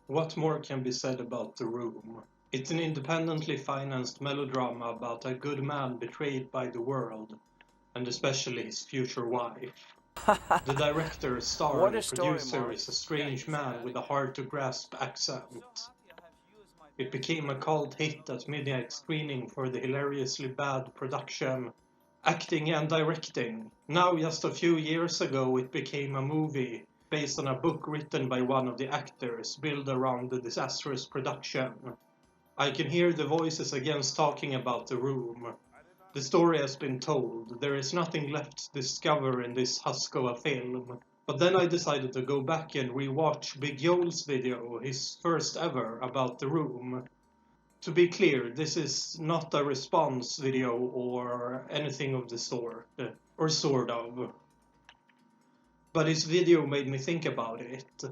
What more can be said about The Room? It's an independently financed melodrama about a good man betrayed by the world, and especially his future wife. The director, star, What a and story, producer Mark. is a strange man with a hard-to-grasp accent. It became a cult hit at midnight screening for the hilariously bad production, acting and directing. Now, just a few years ago, it became a movie based on a book written by one of the actors, built around the disastrous production. I can hear the voices against talking about The Room. The story has been told. There is nothing left to discover in this husk of a film. But then I decided to go back and rewatch Big Joel's video, his first ever, about The Room. To be clear, this is not a response video or anything of the sort, or sort of. But his video made me think about it.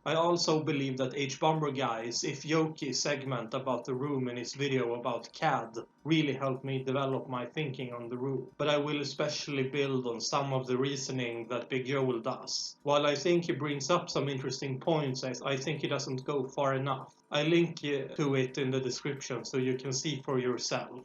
I also believe that H. Bomber Guy's If Yoki segment about The Room in his video about CAD really helped me develop my thinking on The Room. But I will especially build on some of the reasoning that Big Joel does. While I think he brings up some interesting points, I think he doesn't go far enough. I link to it in the description so you can see for yourself.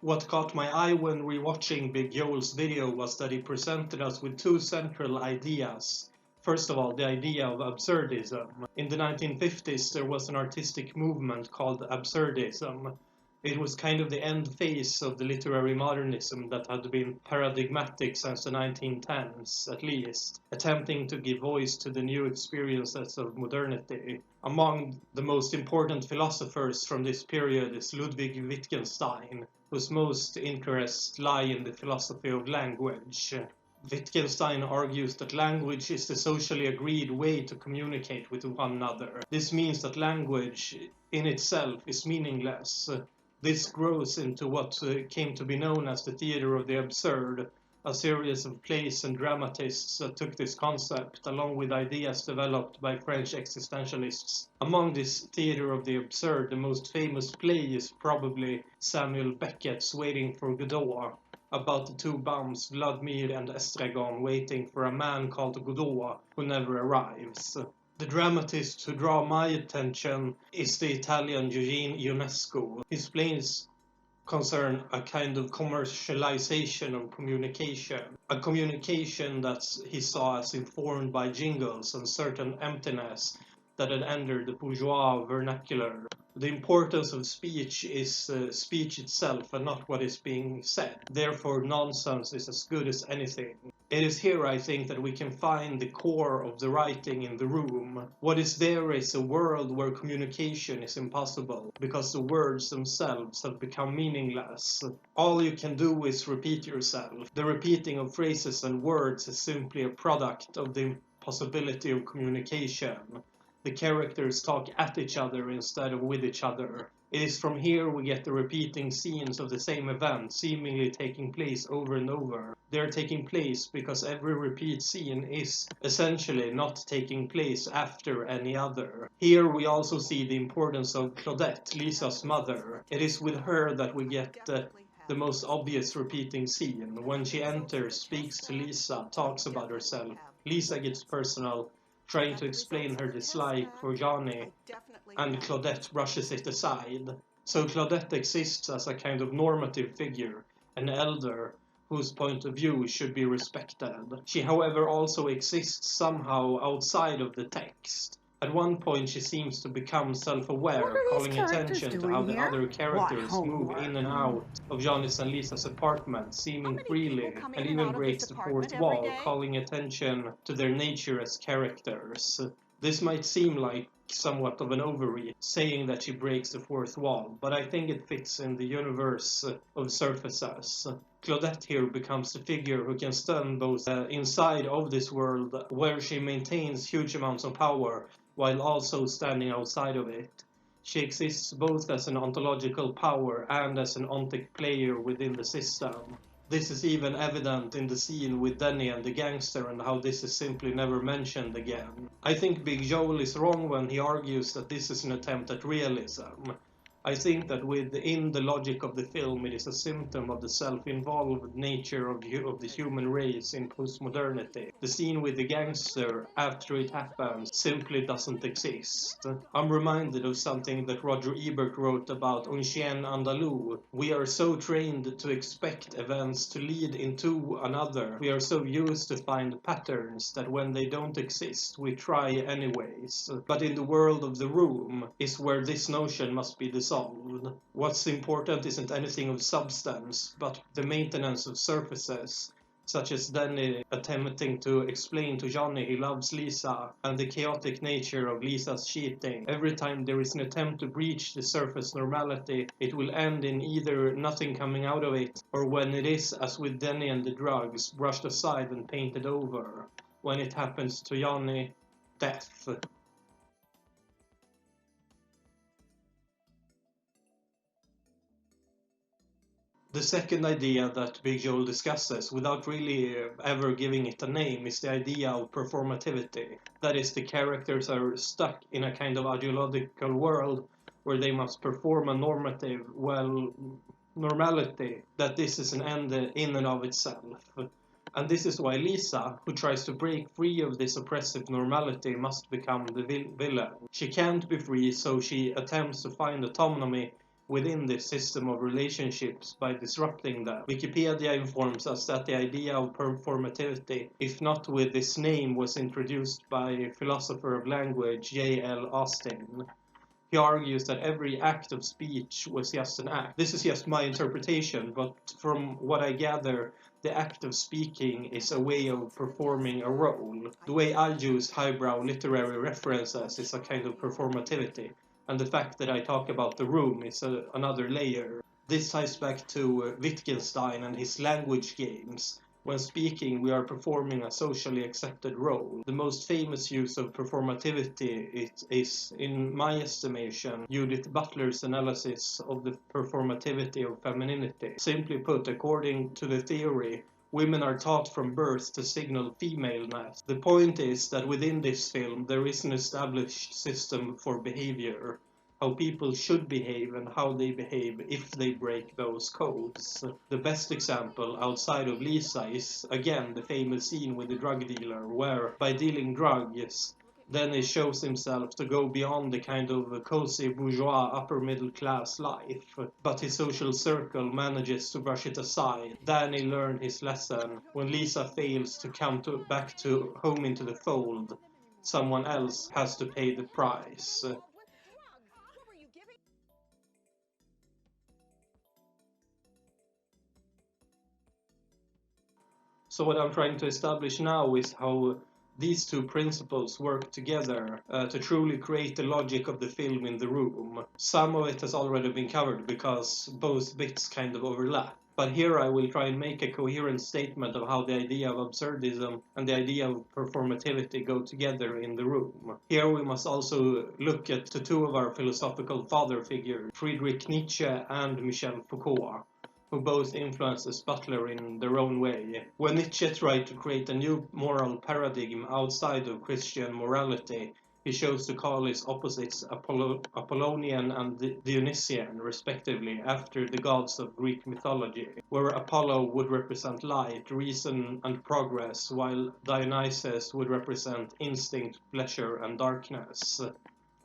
What caught my eye when rewatching Big Joel's video was that he presented us with two central ideas. First of all, the idea of absurdism. In the 1950s, there was an artistic movement called absurdism. It was kind of the end phase of the literary modernism that had been paradigmatic since the 1910s, at least, attempting to give voice to the new experiences of modernity. Among the most important philosophers from this period is Ludwig Wittgenstein, whose most interests lie in the philosophy of language. Wittgenstein argues that language is the socially agreed way to communicate with one another. This means that language in itself is meaningless. This grows into what came to be known as the theater of the absurd, a series of plays and dramatists that took this concept along with ideas developed by French existentialists. Among this theater of the absurd, the most famous play is probably Samuel Beckett's Waiting for Godot, about the two bums Vladimir and Estragon waiting for a man called Godot who never arrives. The dramatist who draw my attention is the Italian Eugene Ionesco. His plays concern a kind of commercialization of communication, a communication that he saw as informed by jingles and certain emptiness that had entered the bourgeois vernacular. The importance of speech is speech itself and not what is being said. Therefore, nonsense is as good as anything. It is here, I think, that we can find the core of the writing in The Room. What is there is a world where communication is impossible, because the words themselves have become meaningless. All you can do is repeat yourself. The repeating of phrases and words is simply a product of the impossibility of communication. The characters talk at each other instead of with each other. It is from here we get the repeating scenes of the same event, seemingly taking place over and over. They are taking place because every repeat scene is essentially not taking place after any other. Here we also see the importance of Claudette, Lisa's mother. It is with her that we get the most obvious repeating scene. When she enters, speaks to Lisa, talks about herself, Lisa gets personal, trying to explain her dislike for Johnny, and Claudette brushes it aside. So Claudette exists as a kind of normative figure, an elder whose point of view should be respected. She, however, also exists somehow outside of the text. At one point she seems to become self-aware, calling attention to how the other characters move in and out of Johnny's and Lisa's apartment, seeming freely, and even breaks the fourth wall, calling attention to their nature as characters. This might seem like somewhat of an overreach, saying that she breaks the fourth wall, but I think it fits in the universe of surfaces. Claudette here becomes the figure who can stand both inside of this world, where she maintains huge amounts of power, while also standing outside of it. She exists both as an ontological power and as an ontic player within the system. This is even evident in the scene with Denny and the gangster and how this is simply never mentioned again. I think Big Joel is wrong when he argues that this is an attempt at realism. I think that within the logic of the film, it is a symptom of the self-involved nature of the human race in postmodernity. The scene with the gangster, after it happens, simply doesn't exist. I'm reminded of something that Roger Ebert wrote about Un Chien Andalou. We are so trained to expect events to lead into another. We are so used to find patterns that when they don't exist, we try anyways. But in the world of the room is where this notion must be dissolved. What's important isn't anything of substance, but the maintenance of surfaces, such as Danny attempting to explain to Johnny he loves Lisa, and the chaotic nature of Lisa's cheating. Every time there is an attempt to breach the surface normality, it will end in either nothing coming out of it, or when it is, as with Danny and the drugs, brushed aside and painted over. When it happens to Johnny, death. The second idea that Big Joel discusses, without really ever giving it a name, is the idea of performativity. That is, the characters are stuck in a kind of ideological world where they must perform a normative, normality, that this is an end in and of itself. And this is why Lisa, who tries to break free of this oppressive normality, must become the villain. She can't be free, so she attempts to find autonomy within this system of relationships by disrupting them. Wikipedia informs us that the idea of performativity, if not with this name, was introduced by philosopher of language J.L. Austin. He argues that every act of speech was just an act. This is just my interpretation, but from what I gather, the act of speaking is a way of performing a role. The way I use highbrow literary references is a kind of performativity, and the fact that I talk about the room is another layer. This ties back to Wittgenstein and his language games. When speaking, we are performing a socially accepted role. The most famous use of performativity is, in my estimation, Judith Butler's analysis of the performativity of femininity. Simply put, according to the theory, women are taught from birth to signal femaleness. The point is that within this film there is an established system for behavior, how people should behave and how they behave if they break those codes. The best example outside of Lisa is again the famous scene with the drug dealer, where by dealing drugs, then he shows himself to go beyond the kind of cozy bourgeois upper middle class life, but his social circle manages to brush it aside. Danny learned his lesson. When Lisa fails to come back to home into the fold, someone else has to pay the price. So what I'm trying to establish now is how these two principles work together to truly create the logic of the film in the room. Some of it has already been covered because both bits kind of overlap. But here I will try and make a coherent statement of how the idea of absurdism and the idea of performativity go together in the room. Here we must also look at the two of our philosophical father figures, Friedrich Nietzsche and Michel Foucault, who both influences Butler in their own way. When Nietzsche tried to create a new moral paradigm outside of Christian morality, he chose to call his opposites Apollonian and Dionysian, respectively, after the gods of Greek mythology, where Apollo would represent light, reason, and progress, while Dionysus would represent instinct, pleasure, and darkness.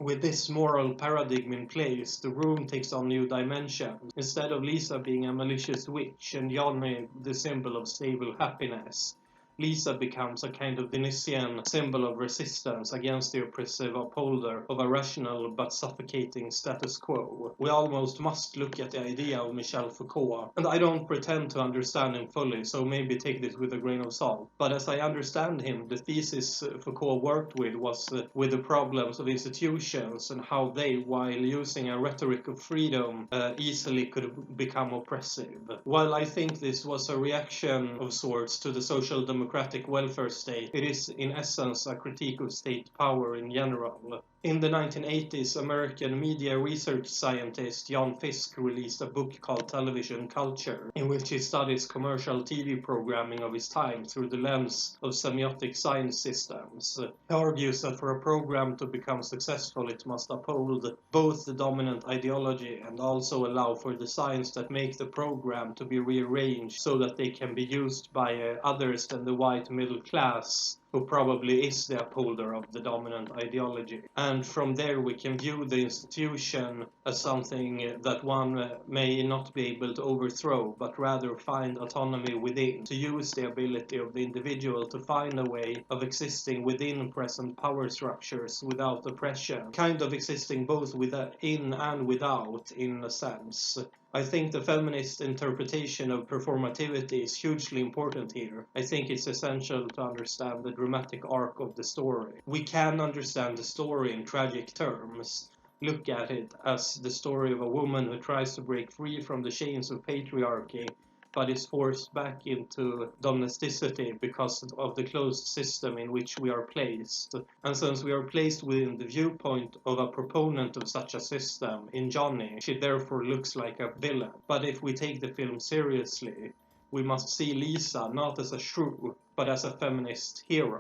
With this moral paradigm in place, the room takes on new dimensions. Instead of Lisa being a malicious witch and Johnny the symbol of stable happiness, Lisa becomes a kind of Dionysian symbol of resistance against the oppressive upholder of a rational but suffocating status quo. We almost must look at the idea of Michel Foucault, and I don't pretend to understand him fully, so maybe take this with a grain of salt. But as I understand him, the thesis Foucault worked with was with the problems of institutions and how they, while using a rhetoric of freedom, easily could become oppressive. While I think this was a reaction of sorts to the social democratic welfare state, it is in essence a critique of state power in general. In the 1980s, American media research scientist John Fisk released a book called Television Culture, in which he studies commercial TV programming of his time through the lens of semiotic science systems. He argues that for a program to become successful, it must uphold both the dominant ideology and also allow for the science that make the program to be rearranged so that they can be used by others than the white middle class, who probably is the upholder of the dominant ideology. And from there we can view the institution as something that one may not be able to overthrow, but rather find autonomy within, to use the ability of the individual to find a way of existing within present power structures without oppression, kind of existing both within and without, in a sense. I think the feminist interpretation of performativity is hugely important here. I think it's essential to understand the dramatic arc of the story. We can understand the story in tragic terms. Look at it as the story of a woman who tries to break free from the chains of patriarchy, but is forced back into domesticity because of the closed system in which we are placed. And since we are placed within the viewpoint of a proponent of such a system, in Johnny, she therefore looks like a villain. But if we take the film seriously, we must see Lisa not as a shrew, but as a feminist hero.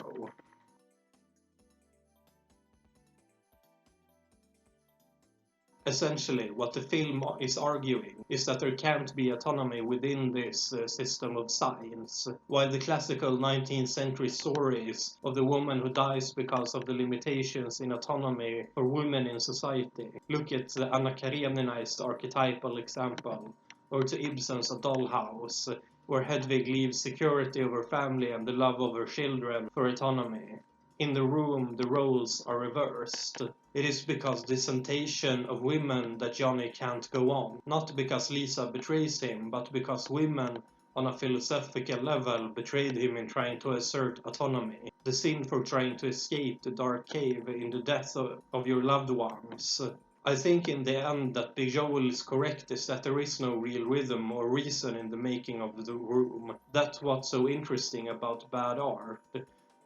Essentially, what the film is arguing is that there can't be autonomy within this system of science. While the classical 19th century stories of the woman who dies because of the limitations in autonomy for women in society, look at the Anna Kareninized archetypal example, or to Ibsen's A Dollhouse, where Hedwig leaves security of her family and the love of her children for autonomy. In The Room, the roles are reversed. It is because the temptation of women that Johnny can't go on. Not because Lisa betrays him, but because women, on a philosophical level, betrayed him in trying to assert autonomy. The sin for trying to escape the dark cave in the death of your loved ones. I think in the end that Big Joel is correct, is that there is no real rhythm or reason in the making of The Room. That's what's so interesting about bad art.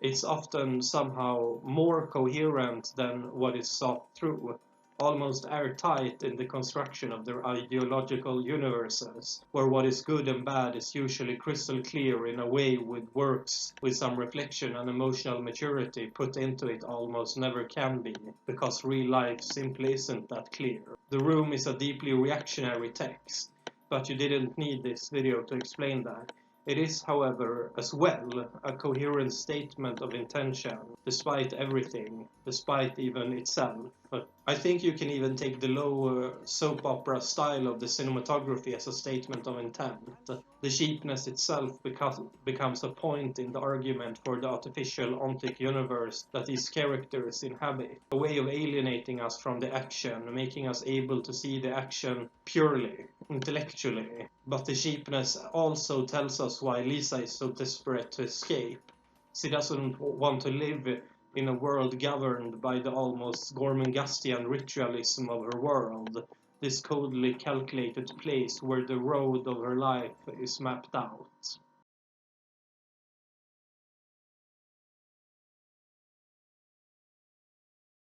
It's often somehow more coherent than what is thought through, almost airtight in the construction of their ideological universes, where what is good and bad is usually crystal clear in a way which works with some reflection and emotional maturity put into it almost never can be, because real life simply isn't that clear. The Room is a deeply reactionary text, but you didn't need this video to explain that. It is, however, as well, a coherent statement of intention, despite everything, despite even itself. I think you can even take the low soap opera style of the cinematography as a statement of intent. The cheapness itself becomes a point in the argument for the artificial ontic universe that these characters inhabit, a way of alienating us from the action, making us able to see the action purely, intellectually. But the cheapness also tells us why Lisa is so desperate to escape. She doesn't want to live in a world governed by the almost Gormengastian ritualism of her world, this coldly calculated place where the road of her life is mapped out.